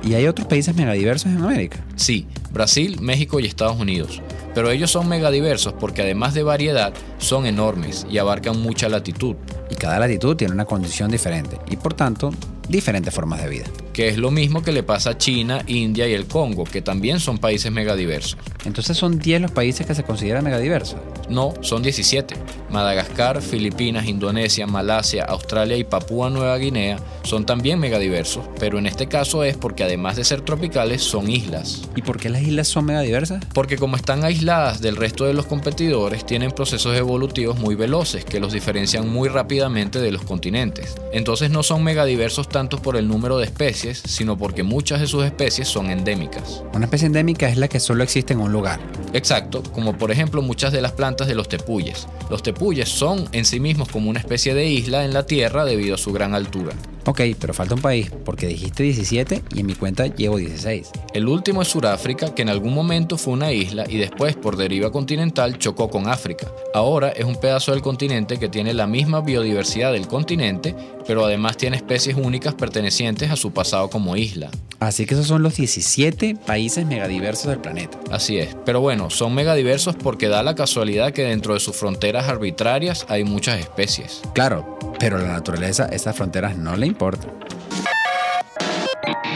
¿Y hay otros países megadiversos en América? Sí, Brasil, México y Estados Unidos. Pero ellos son megadiversos porque además de variedad, son enormes y abarcan mucha latitud. Y cada latitud tiene una condición diferente y por tanto, diferentes formas de vida. Que es lo mismo que le pasa a China, India y el Congo, que también son países megadiversos. Entonces son 10 los países que se consideran megadiversos. No, son 17. Madagascar, Filipinas, Indonesia, Malasia, Australia y Papúa Nueva Guinea son también megadiversos, pero en este caso es porque además de ser tropicales son islas. ¿Y por qué las islas son megadiversas? Porque como están aisladas del resto de los competidores, tienen procesos evolutivos muy veloces que los diferencian muy rápidamente de los continentes. Entonces no son megadiversos tanto por el número de especies, sino porque muchas de sus especies son endémicas. Una especie endémica es la que solo existe en un lugar. Exacto, como por ejemplo muchas de las plantas de los tepuyes. Los tepuyes son en sí mismos como una especie de isla en la Tierra debido a su gran altura. Ok, pero falta un país, porque dijiste 17 y en mi cuenta llevo 16. El último es Sudáfrica, que en algún momento fue una isla y después por deriva continental chocó con África. Ahora es un pedazo del continente que tiene la misma biodiversidad del continente, pero además tiene especies únicas pertenecientes a su pasado como isla. Así que esos son los 17 países megadiversos del planeta. Así es, pero bueno, son megadiversos porque da la casualidad que dentro de sus fronteras arbitrarias hay muchas especies. Claro, pero a la naturaleza esas fronteras no le importan.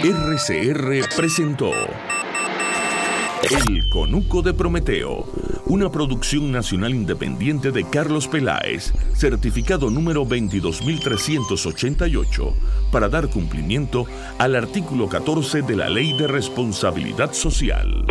RCR presentó El Conuco de Prometeo, una producción nacional independiente de Carlos Peláez, certificado número 22388, para dar cumplimiento al artículo 14 de la Ley de Responsabilidad Social.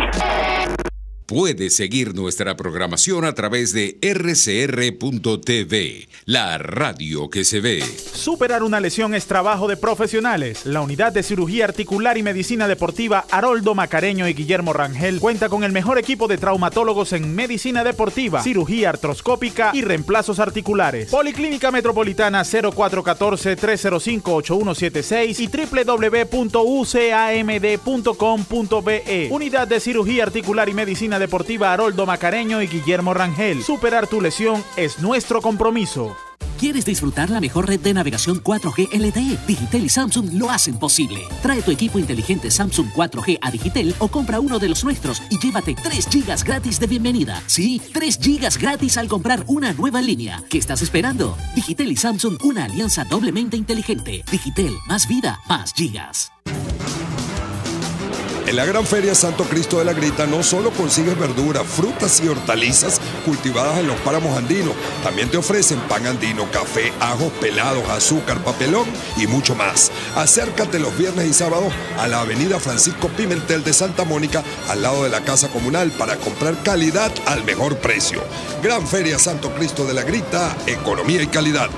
Puedes seguir nuestra programación a través de rcr.tv, la radio que se ve. Superar una lesión es trabajo de profesionales. La Unidad de Cirugía Articular y Medicina Deportiva Haroldo Macareño y Guillermo Rangel cuenta con el mejor equipo de traumatólogos en medicina deportiva, cirugía artroscópica y reemplazos articulares. Policlínica Metropolitana 0414-305-8176 y www.ucamd.com.be. Unidad de Cirugía Articular y Medicina Deportiva Haroldo Macareño y Guillermo Rangel. Superar tu lesión es nuestro compromiso. ¿Quieres disfrutar la mejor red de navegación 4G LTE? Digitel y Samsung lo hacen posible. Trae tu equipo inteligente Samsung 4G a Digitel o compra uno de los nuestros y llévate 3 GB gratis de bienvenida. Sí, 3 GB gratis al comprar una nueva línea. ¿Qué estás esperando? Digitel y Samsung, una alianza doblemente inteligente. Digitel, más vida, más gigas. En la Gran Feria Santo Cristo de la Grita no solo consigues verduras, frutas y hortalizas cultivadas en los páramos andinos, también te ofrecen pan andino, café, ajos pelados, azúcar, papelón y mucho más. Acércate los viernes y sábados a la avenida Francisco Pimentel de Santa Mónica, al lado de la Casa Comunal, para comprar calidad al mejor precio. Gran Feria Santo Cristo de la Grita, economía y calidad.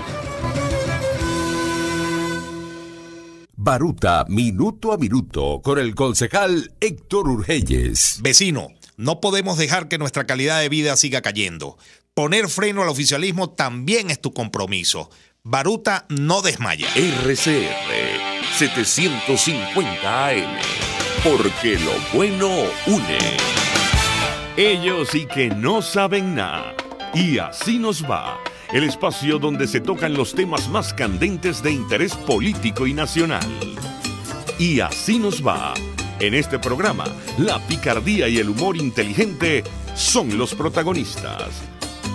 Baruta, minuto a minuto, con el concejal Héctor Urgelles. Vecino, No podemos dejar que nuestra calidad de vida siga cayendo. Poner freno al oficialismo también es tu compromiso. Baruta no desmaya. RCR 750 AM, porque lo bueno une. Ellos sí que no saben nada. Y así nos va. El espacio donde se tocan los temas más candentes de interés político y nacional. Y así nos va. En este programa, la picardía y el humor inteligente son los protagonistas.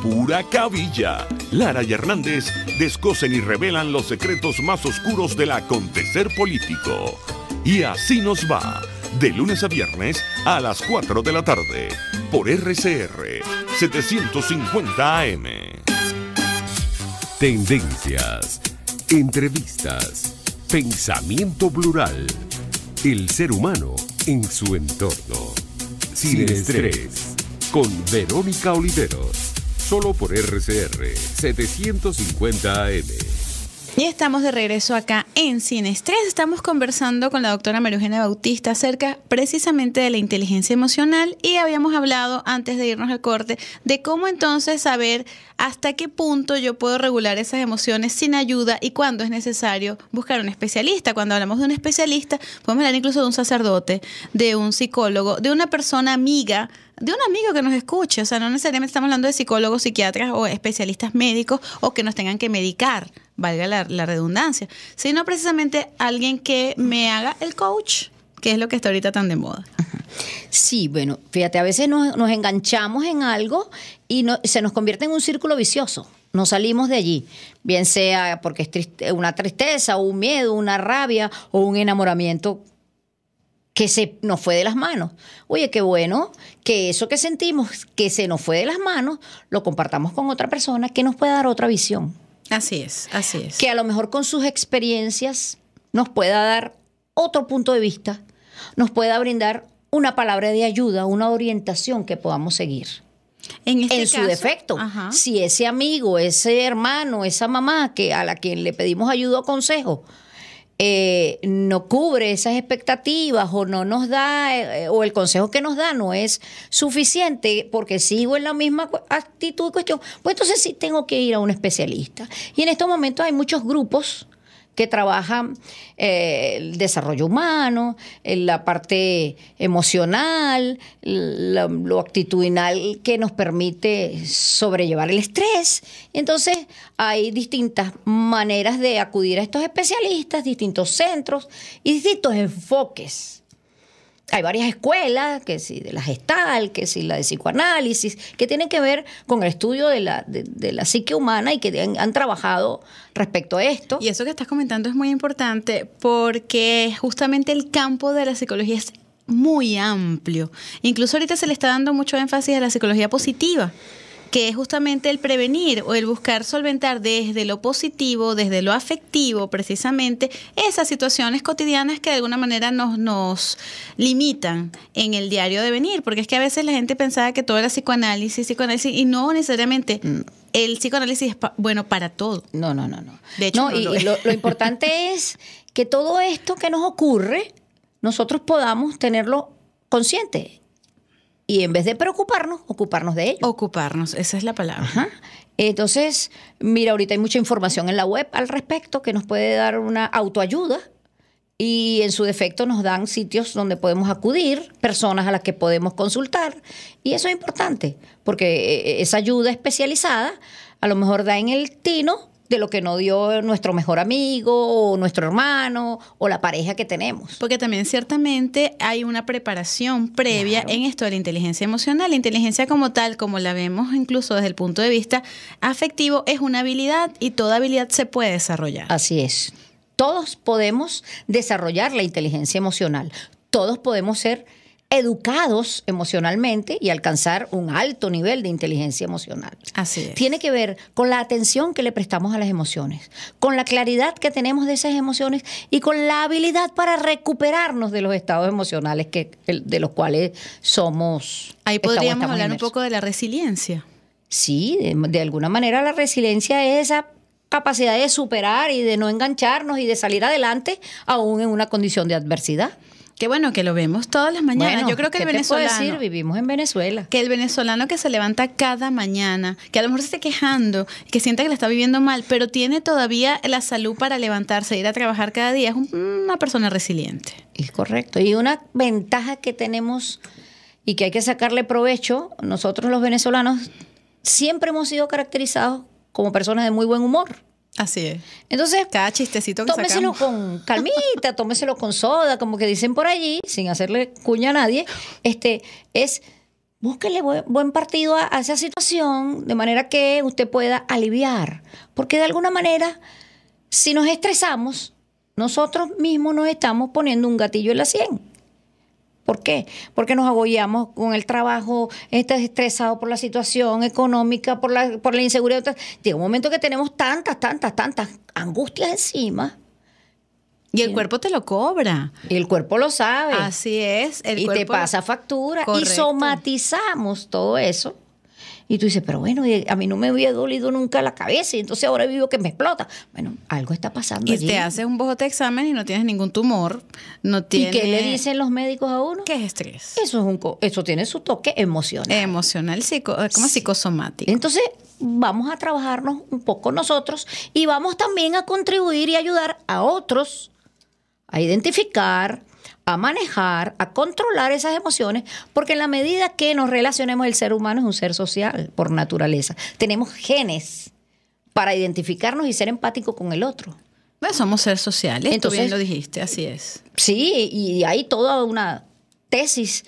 Pura cabilla. Lara y Hernández descosen y revelan los secretos más oscuros del acontecer político. Y así nos va. De lunes a viernes a las 4 de la tarde. Por RCR 750 AM. Tendencias, entrevistas, pensamiento plural, el ser humano en su entorno. Sin estrés, con Verónica Oliveros, solo por RCR 750 AM. Y estamos de regreso acá en Sin Estrés. Estamos conversando con la doctora María Eugenia Bautista acerca precisamente de la inteligencia emocional y habíamos hablado antes de irnos al corte de cómo entonces saber hasta qué punto yo puedo regular esas emociones sin ayuda y cuándo es necesario buscar un especialista. Cuando hablamos de un especialista, podemos hablar incluso de un sacerdote, de un psicólogo, de una persona amiga, de un amigo que nos escuche. O sea, no necesariamente estamos hablando de psicólogos, psiquiatras o especialistas médicos o que nos tengan que medicar, valga la redundancia, sino precisamente alguien que me haga el coach, que es lo que está ahorita tan de moda. Sí, bueno, fíjate, a veces nos enganchamos en algo y se nos convierte en un círculo vicioso. No salimos de allí, bien sea porque es una tristeza, o un miedo, una rabia o un enamoramiento que se nos fue de las manos. Oye, qué bueno que eso que sentimos, que se nos fue de las manos, lo compartamos con otra persona que nos pueda dar otra visión. Así es, así es. Que a lo mejor con sus experiencias nos pueda dar otro punto de vista, nos pueda brindar una palabra de ayuda, una orientación que podamos seguir. En su defecto, si ese amigo, ese hermano, esa mamá a la quien le pedimos ayuda o consejo, no cubre esas expectativas o no nos da, o el consejo que nos da no es suficiente porque sigo en la misma actitud y cuestión, pues entonces sí tengo que ir a un especialista. Y en estos momentos hay muchos grupos que trabajan el desarrollo humano, la parte emocional, lo actitudinal que nos permite sobrellevar el estrés. Entonces hay distintas maneras de acudir a estos especialistas, distintos centros y distintos enfoques. Hay varias escuelas, que si de la Gestalt, que si la de psicoanálisis, que tienen que ver con el estudio de la psique humana y que han trabajado respecto a esto. Y eso que estás comentando es muy importante porque justamente el campo de la psicología es muy amplio. Incluso ahorita se le está dando mucho énfasis a la psicología positiva, que es justamente el prevenir o el buscar solventar desde lo positivo, desde lo afectivo, precisamente esas situaciones cotidianas que de alguna manera nos limitan en el diario de venir, porque es que a veces la gente pensaba que todo era psicoanálisis, y no necesariamente el psicoanálisis es bueno para todo. No. De hecho, lo importante es que todo esto que nos ocurre, nosotros podamos tenerlo consciente. Y en vez de preocuparnos, ocuparnos de ello. Ocuparnos, esa es la palabra. Ajá. Entonces, mira, ahorita hay mucha información en la web al respecto que nos puede dar una autoayuda y en su defecto nos dan sitios donde podemos acudir, personas a las que podemos consultar. Y eso es importante porque esa ayuda especializada a lo mejor da en el tino de lo que no dio nuestro mejor amigo o nuestro hermano o la pareja que tenemos. Porque también ciertamente hay una preparación previa en esto de la inteligencia emocional. La inteligencia como tal, como la vemos incluso desde el punto de vista afectivo, es una habilidad y toda habilidad se puede desarrollar. Así es. Todos podemos desarrollar la inteligencia emocional. Todos podemos ser educados emocionalmente y alcanzar un alto nivel de inteligencia emocional. Así es. Tiene que ver con la atención que le prestamos a las emociones, con la claridad que tenemos de esas emociones y con la habilidad para recuperarnos de los estados emocionales de los cuales somos. Ahí podríamos hablar un poco de la resiliencia. Sí, de alguna manera la resiliencia es esa capacidad de superar y de no engancharnos y de salir adelante aún en una condición de adversidad. Qué bueno que lo vemos todas las mañanas. Bueno, yo creo que el ¿qué te puedo venezolano... decir? Vivimos en Venezuela. Que el venezolano que se levanta cada mañana, que a lo mejor se esté quejando, que sienta que le está viviendo mal, pero tiene todavía la salud para levantarse e ir a trabajar cada día, es una persona resiliente. Es correcto. Y una ventaja que tenemos y que hay que sacarle provecho, nosotros los venezolanos siempre hemos sido caracterizados como personas de muy buen humor. Así es. Entonces, cada chistecito que tómeselo sacamos. con calmita, tómeselo con soda, como que dicen por allí, sin hacerle cuña a nadie. Es búsquele buen partido a esa situación, de manera que usted pueda aliviar. Porque de alguna manera, si nos estresamos, nosotros mismos nos estamos poniendo un gatillo en la sien. ¿Por qué? Porque nos agobiamos con el trabajo, estás estresado por la situación económica, por la inseguridad. Llega un momento que tenemos tantas angustias encima. Y el cuerpo te lo cobra. Y el cuerpo lo sabe. Así es. Y te pasa factura. Correcto. Y somatizamos todo eso. Y tú dices, pero bueno, a mí no me había dolido nunca la cabeza y entonces ahora vivo que me explota. Bueno, algo está pasando Y allí. te haces un bojote examen y no tienes ningún tumor. No tienes... ¿Y qué le dicen los médicos a uno? ¿Qué es estrés? Eso tiene su toque emocional. Emocional, como psicosomático. Entonces, vamos a trabajarnos un poco nosotros y vamos también a contribuir y ayudar a otros a identificar, a manejar, a controlar esas emociones, porque en la medida que nos relacionemos, el ser humano es un ser social por naturaleza. Tenemos genes para identificarnos y ser empáticos con el otro. Bueno, somos seres sociales, entonces, tú bien lo dijiste, así es. Sí, y hay toda una tesis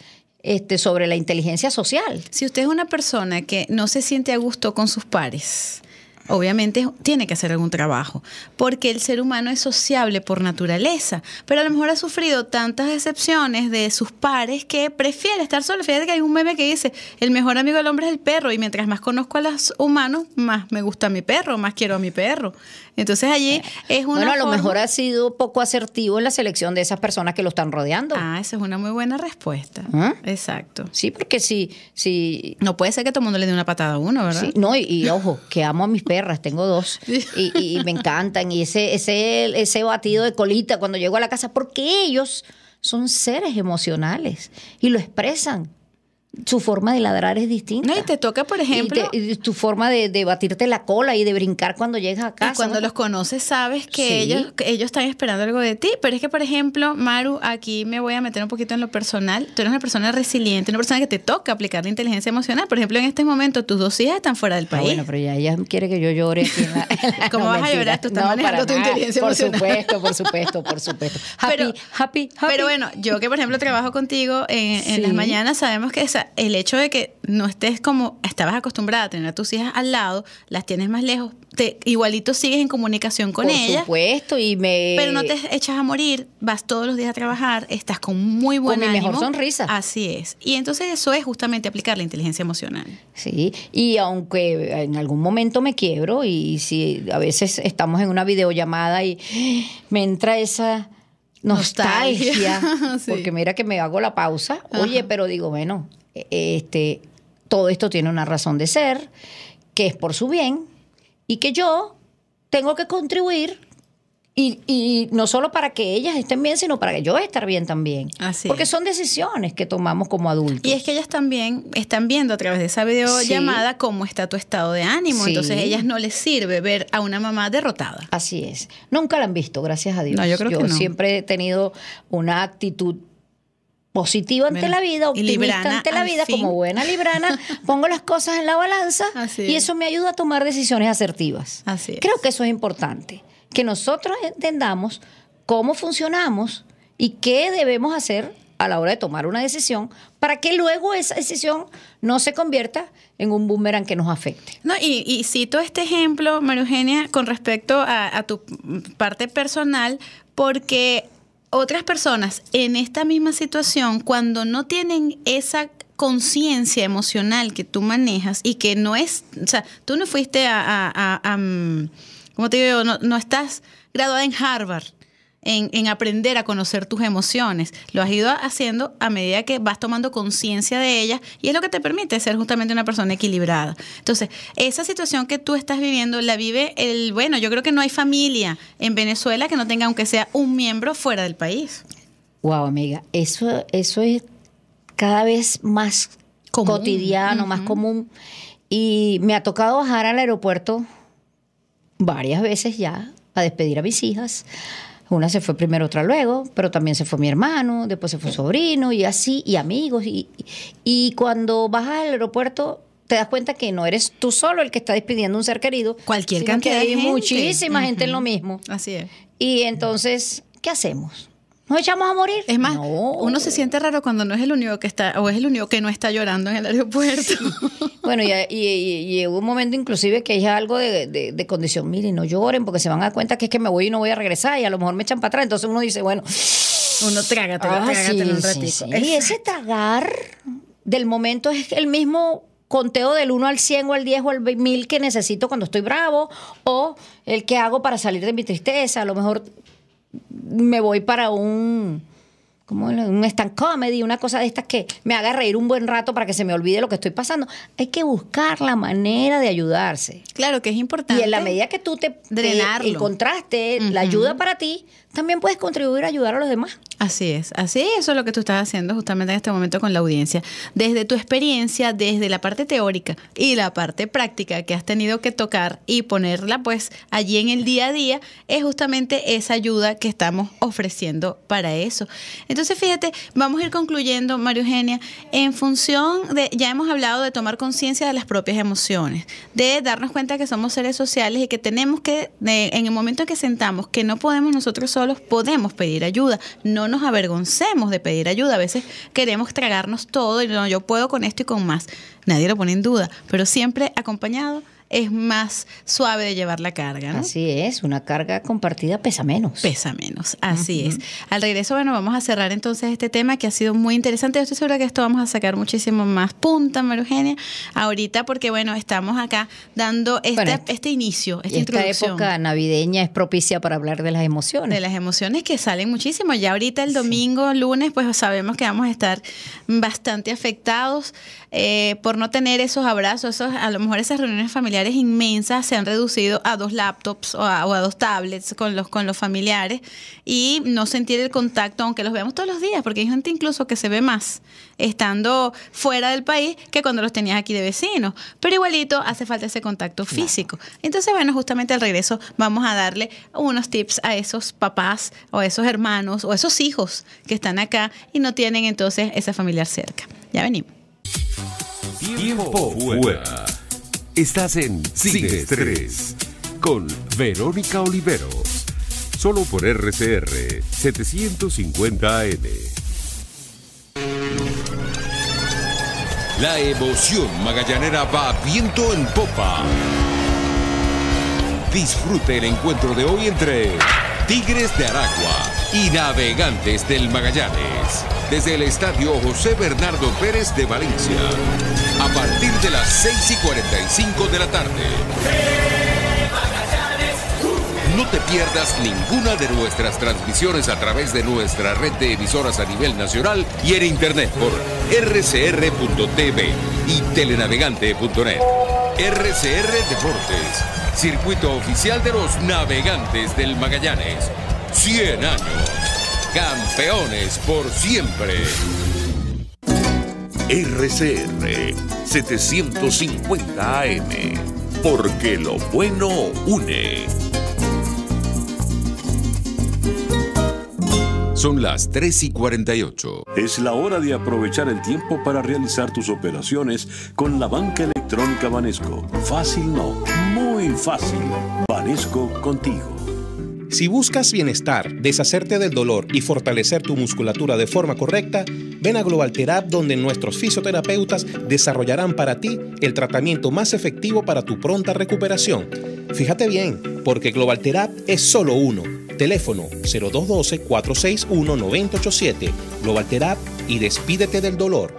sobre la inteligencia social. Si usted es una persona que no se siente a gusto con sus pares, obviamente tiene que hacer algún trabajo, porque el ser humano es sociable por naturaleza, pero a lo mejor ha sufrido tantas decepciones de sus pares que prefiere estar solo. Fíjate que hay un meme que dice, el mejor amigo del hombre es el perro, y mientras más conozco a los humanos, más me gusta mi perro, más quiero a mi perro. Entonces allí es una Bueno, a lo forma... mejor ha sido poco asertivo en la selección de esas personas que lo están rodeando. Ah, esa es una muy buena respuesta. Exacto. Sí, porque si no puede ser que todo el mundo le dé una patada a uno, ¿verdad? Sí, no, y ojo, que amo a mis perras, tengo 2 y me encantan, y ese batido de colita cuando llego a la casa, porque ellos son seres emocionales y lo expresan. Su forma de ladrar es distinta. No, y te toca, por ejemplo... Y tu forma de batirte la cola y de brincar cuando llegas a casa. Y cuando los conoces sabes que Sí. ellos están esperando algo de ti. Pero es que, por ejemplo, Maru, aquí me voy a meter un poquito en lo personal. Tú eres una persona resiliente, una persona que te toca aplicar la inteligencia emocional. Por ejemplo, en este momento tus 2 hijas están fuera del país. Bueno, pero ya ella quiere que yo llore aquí en la... ¿Cómo No, vas a mentira. llorar? Tú estás No, manejando para tu nada. inteligencia emocional. Por supuesto. Happy. Pero bueno, yo que por ejemplo trabajo contigo en las mañanas, sabemos que el hecho de que no estés como estabas acostumbrada a tener a tus hijas al lado, las tienes más lejos, igualito sigues en comunicación con ellas. Por supuesto, pero no te echas a morir, vas todos los días a trabajar, estás con muy buen ánimo. Con mi mejor sonrisa. Así es. Y entonces eso es justamente aplicar la inteligencia emocional. Sí, y aunque en algún momento me quiebro y si a veces estamos en una videollamada y me entra esa nostalgia. Sí. Porque mira que me hago la pausa. Ajá. Oye, pero digo, bueno, todo esto tiene una razón de ser, que es por su bien y que yo tengo que contribuir y no solo para que ellas estén bien, sino para que yo estar bien también. Así porque son decisiones que tomamos como adultos. Y es que ellas también están viendo a través de esa videollamada cómo está tu estado de ánimo. Sí. Entonces a ellas no les sirve ver a una mamá derrotada. Así es. Nunca la han visto, gracias a Dios. No, yo creo que no. Siempre he tenido una actitud positiva ante la vida, optimista ante la vida, como buena librana, pongo las cosas en la balanza y eso me ayuda a tomar decisiones asertivas. Así es. Creo que eso es importante, que nosotros entendamos cómo funcionamos y qué debemos hacer a la hora de tomar una decisión para que luego esa decisión no se convierta en un boomerang que nos afecte. No, y cito este ejemplo, María Eugenia, con respecto a tu parte personal, porque otras personas en esta misma situación, cuando no tienen esa conciencia emocional que tú manejas y que no es, o sea, tú no fuiste ¿cómo te digo? No estás graduada en Harvard en aprender a conocer tus emociones. Lo has ido haciendo a medida que vas tomando conciencia de ellas y es lo que te permite ser justamente una persona equilibrada. Entonces, esa situación que tú estás viviendo la vive bueno, yo creo que no hay familia en Venezuela que no tenga aunque sea un miembro fuera del país. Wow, amiga, eso es cada vez más cotidiano, más común. Y me ha tocado bajar al aeropuerto varias veces ya a despedir a mis hijas. Una se fue primero, otra luego, pero también se fue mi hermano, después se fue sobrino y así, y amigos. Y cuando bajas al aeropuerto te das cuenta que no eres tú solo el que está despidiendo a un ser querido. Cualquier sino cantidad que hay de gente. muchísima gente en lo mismo. Así es. Y entonces, ¿qué hacemos? ¿Nos echamos a morir? Es más, uno se siente raro cuando no es el único que está, o es el único que no está llorando en el aeropuerto. Bueno, y hubo un momento inclusive que es algo de condición, miren, no lloren porque se van a dar cuenta que es que me voy y no voy a regresar y a lo mejor me echan para atrás. Entonces uno dice, bueno, uno trágatelo un ratito. Sí. Y ese tragar del momento es el mismo conteo del 1 al 100 o al 10 o al 1000 que necesito cuando estoy bravo, o el que hago para salir de mi tristeza. A lo mejor me voy para un stand comedy, una cosa de estas que me haga reír un buen rato para que se me olvide lo que estoy pasando. Hay que buscar la manera de ayudarse. Claro que es importante. Y en la medida que tú te encontraste la ayuda para ti, también puedes contribuir a ayudar a los demás. Así es, eso es lo que tú estás haciendo justamente en este momento con la audiencia. Desde tu experiencia, desde la parte teórica y la parte práctica que has tenido que tocar y ponerla pues allí en el día a día, es justamente esa ayuda que estamos ofreciendo para eso. Entonces, fíjate, vamos a ir concluyendo, María Eugenia, en función de, ya hemos hablado de tomar conciencia de las propias emociones, de darnos cuenta que somos seres sociales y que tenemos que, en el momento en que sentamos que no podemos nosotros solos, podemos pedir ayuda. No nos avergoncemos de pedir ayuda. A veces queremos tragarnos todo y no, yo puedo con esto y con más. Nadie lo pone en duda, pero siempre acompañado es más suave de llevar la carga, ¿no? Así es, una carga compartida pesa menos. Pesa menos, así es. Al regreso, bueno, vamos a cerrar entonces este tema que ha sido muy interesante. Yo estoy segura que esto vamos a sacar muchísimo más punta, María Eugenia, ahorita porque, bueno, estamos acá dando este inicio, esta introducción. Esta época navideña es propicia para hablar de las emociones. De las emociones que salen muchísimo. Ya ahorita el domingo, lunes, pues sabemos que vamos a estar bastante afectados por no tener esos abrazos, a lo mejor esas reuniones familiares inmensas se han reducido a 2 laptops o a 2 tablets con los familiares y no sentir el contacto, aunque los veamos todos los días, porque hay gente incluso que se ve más estando fuera del país que cuando los tenías aquí de vecinos, pero igualito hace falta ese contacto físico. Entonces, bueno, justamente al regreso vamos a darle unos tips a esos papás o a esos hermanos o a esos hijos que están acá y no tienen entonces ese familiar cerca. Ya venimos. Tiempo fuera. Estás en Sin Estrés con Verónica Oliveros. Solo por RCR 750 AM. La emoción magallanera va viento en popa. Disfrute el encuentro de hoy entre Tigres de Aragua y Navegantes del Magallanes. Desde el Estadio José Bernardo Pérez de Valencia. A partir de las 6:45 de la tarde. No te pierdas ninguna de nuestras transmisiones a través de nuestra red de emisoras a nivel nacional y en internet por rcr.tv y telenavegante.net. RCR Deportes, circuito oficial de los Navegantes del Magallanes. 100 años. Campeones por siempre. RCR 750 AM, porque lo bueno une. Son las 3:48. Es la hora de aprovechar el tiempo para realizar tus operaciones con la banca electrónica Banesco. Fácil no, muy fácil. Banesco contigo. Si buscas bienestar, deshacerte del dolor y fortalecer tu musculatura de forma correcta, ven a Global Therap, donde nuestros fisioterapeutas desarrollarán para ti el tratamiento más efectivo para tu pronta recuperación. Fíjate bien, porque Global Therap es solo uno. Teléfono 0212-461-9087. Global Therap y despídete del dolor.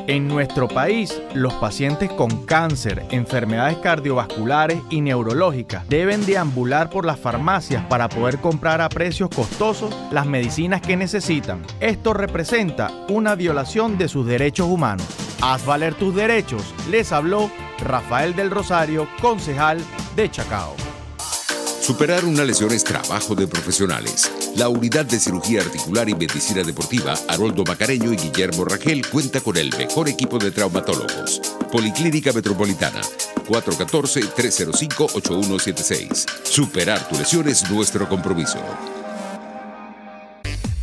En nuestro país, los pacientes con cáncer, enfermedades cardiovasculares y neurológicas deben deambular por las farmacias para poder comprar a precios costosos las medicinas que necesitan. Esto representa una violación de sus derechos humanos. Haz valer tus derechos, les habló Rafael del Rosario, concejal de Chacao. Superar una lesión es trabajo de profesionales. La unidad de cirugía articular y medicina deportiva Haroldo Macareño y Guillermo Rangel cuenta con el mejor equipo de traumatólogos. Policlínica Metropolitana, 414-305-8176. Superar tu lesión es nuestro compromiso.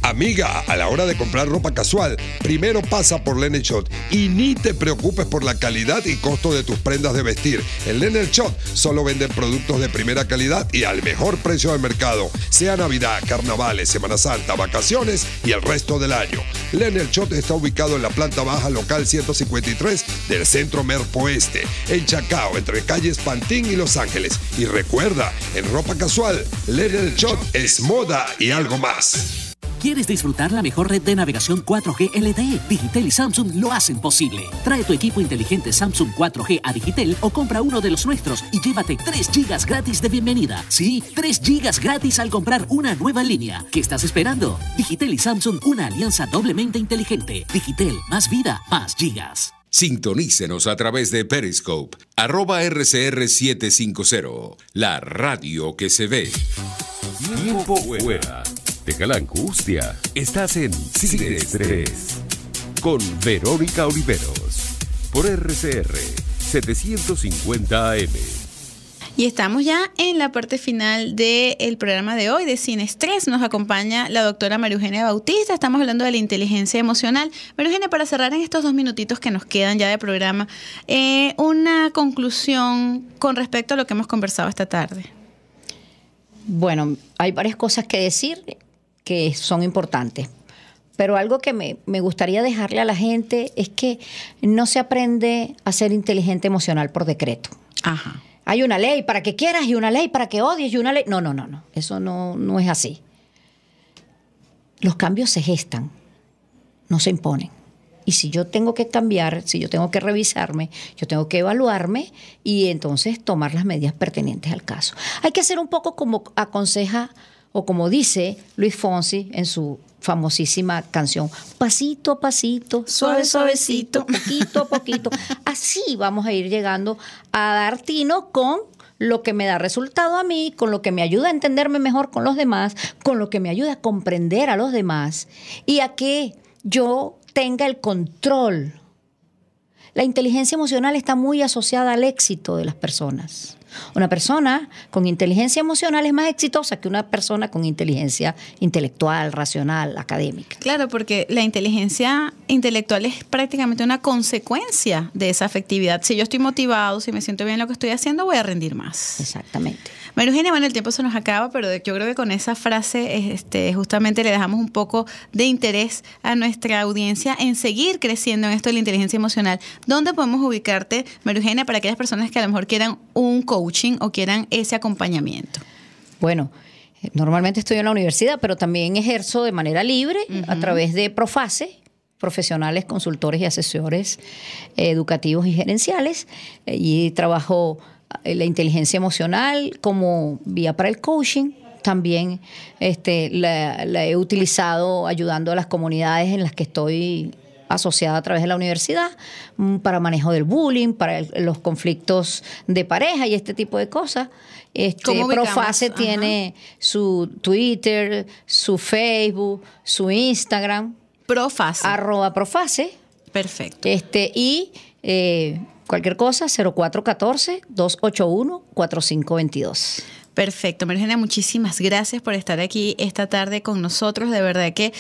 Amiga, a la hora de comprar ropa casual, primero pasa por Lener Shop y ni te preocupes por la calidad y costo de tus prendas de vestir. En Lener Shop solo venden productos de primera calidad y al mejor precio del mercado, sea Navidad, carnavales, Semana Santa, vacaciones y el resto del año. Lener Shop está ubicado en la planta baja local 153 del Centro Merpo Oeste, en Chacao, entre calles Pantín y Los Ángeles. Y recuerda, en ropa casual, Lener Shop es moda y algo más. ¿Quieres disfrutar la mejor red de navegación 4G LTE? Digitel y Samsung lo hacen posible. Trae tu equipo inteligente Samsung 4G a Digitel o compra uno de los nuestros y llévate 3 GB gratis de bienvenida. Sí, 3 GB gratis al comprar una nueva línea. ¿Qué estás esperando? Digitel y Samsung, una alianza doblemente inteligente. Digitel, más vida, más gigas. Sintonícenos a través de Periscope, @RCR750, la radio que se ve. Tiempo fuera. Deja la angustia. Estás en Sin Estrés con Verónica Oliveros por RCR 750 AM. Y estamos ya en la parte final del programa de hoy de Sin Estrés. Nos acompaña la doctora María Eugenia Bautista. Estamos hablando de la inteligencia emocional. María Eugenia, para cerrar en estos 2 minutitos que nos quedan ya de programa, una conclusión con respecto a lo que hemos conversado esta tarde. Bueno, hay varias cosas que decir que son importantes. Pero algo que me gustaría dejarle a la gente es que no se aprende a ser inteligente emocional por decreto. Ajá. Hay una ley para que quieras y una ley para que odies y una ley... No. Eso no es así. Los cambios se gestan, no se imponen. Y si yo tengo que cambiar, si yo tengo que revisarme, yo tengo que evaluarme y entonces tomar las medidas pertinentes al caso. Hay que hacer un poco como aconseja o como dice Luis Fonsi en su famosísima canción, pasito a pasito, suave, suavecito, poquito a poquito. Así vamos a ir llegando a dar tino con lo que me da resultado a mí, con lo que me ayuda a entenderme mejor con los demás, con lo que me ayuda a comprender a los demás y a que yo tenga el control. La inteligencia emocional está muy asociada al éxito de las personas. Una persona con inteligencia emocional es más exitosa que una persona con inteligencia intelectual, racional, académica. Claro, porque la inteligencia intelectual es prácticamente una consecuencia de esa afectividad. Si yo estoy motivado, si me siento bien en lo que estoy haciendo, voy a rendir más. Exactamente. María Eugenia, bueno, el tiempo se nos acaba, pero yo creo que con esa frase justamente le dejamos un poco de interés a nuestra audiencia en seguir creciendo en esto de la inteligencia emocional. ¿Dónde podemos ubicarte, María Eugenia, para aquellas personas que a lo mejor quieran un coaching o quieran ese acompañamiento? Bueno, normalmente estoy en la universidad, pero también ejerzo de manera libre a través de Profase, profesionales, consultores y asesores educativos y gerenciales, y trabajo la inteligencia emocional como vía para el coaching. También la he utilizado ayudando a las comunidades en las que estoy asociada a través de la universidad para manejo del bullying, para los conflictos de pareja y este tipo de cosas. Profase tiene su Twitter, su Facebook, su Instagram. Profase. @Profase. Perfecto. Y cualquier cosa, 0414-281-4522. Perfecto. María Eugenia, muchísimas gracias por estar aquí esta tarde con nosotros. De verdad que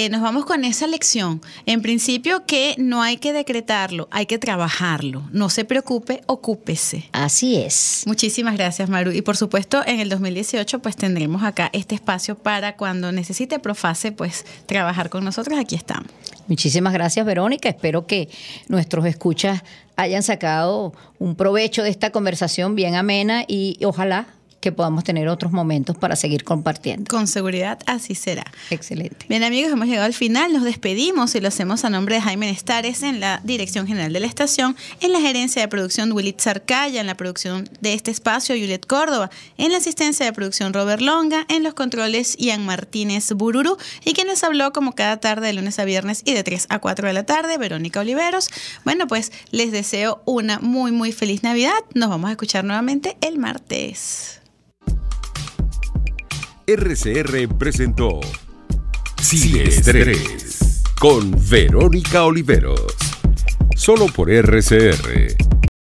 nos vamos con esa lección. En principio que no hay que decretarlo, hay que trabajarlo. No se preocupe, ocúpese. Así es. Muchísimas gracias, Maru. Y por supuesto, en el 2018 pues tendremos acá este espacio para cuando necesite Profase pues trabajar con nosotros. Aquí estamos. Muchísimas gracias, Verónica. Espero que nuestros escuchas hayan sacado un provecho de esta conversación bien amena y ojalá que podamos tener otros momentos para seguir compartiendo. Con seguridad, así será. Excelente. Bien, amigos, hemos llegado al final. Nos despedimos y lo hacemos a nombre de Jaime Nestares en la Dirección General de la Estación, en la gerencia de producción Willit Zarcaya, en la producción de este espacio Juliet Córdoba, en la asistencia de producción Robert Longa, en los controles Ian Martínez Bururu y quien les habló como cada tarde de lunes a viernes y de 3 a 4 de la tarde, Verónica Oliveros. Bueno, pues les deseo una muy, muy feliz Navidad. Nos vamos a escuchar nuevamente el martes. RCR presentó Sin Estrés con Verónica Oliveros. Solo por RCR.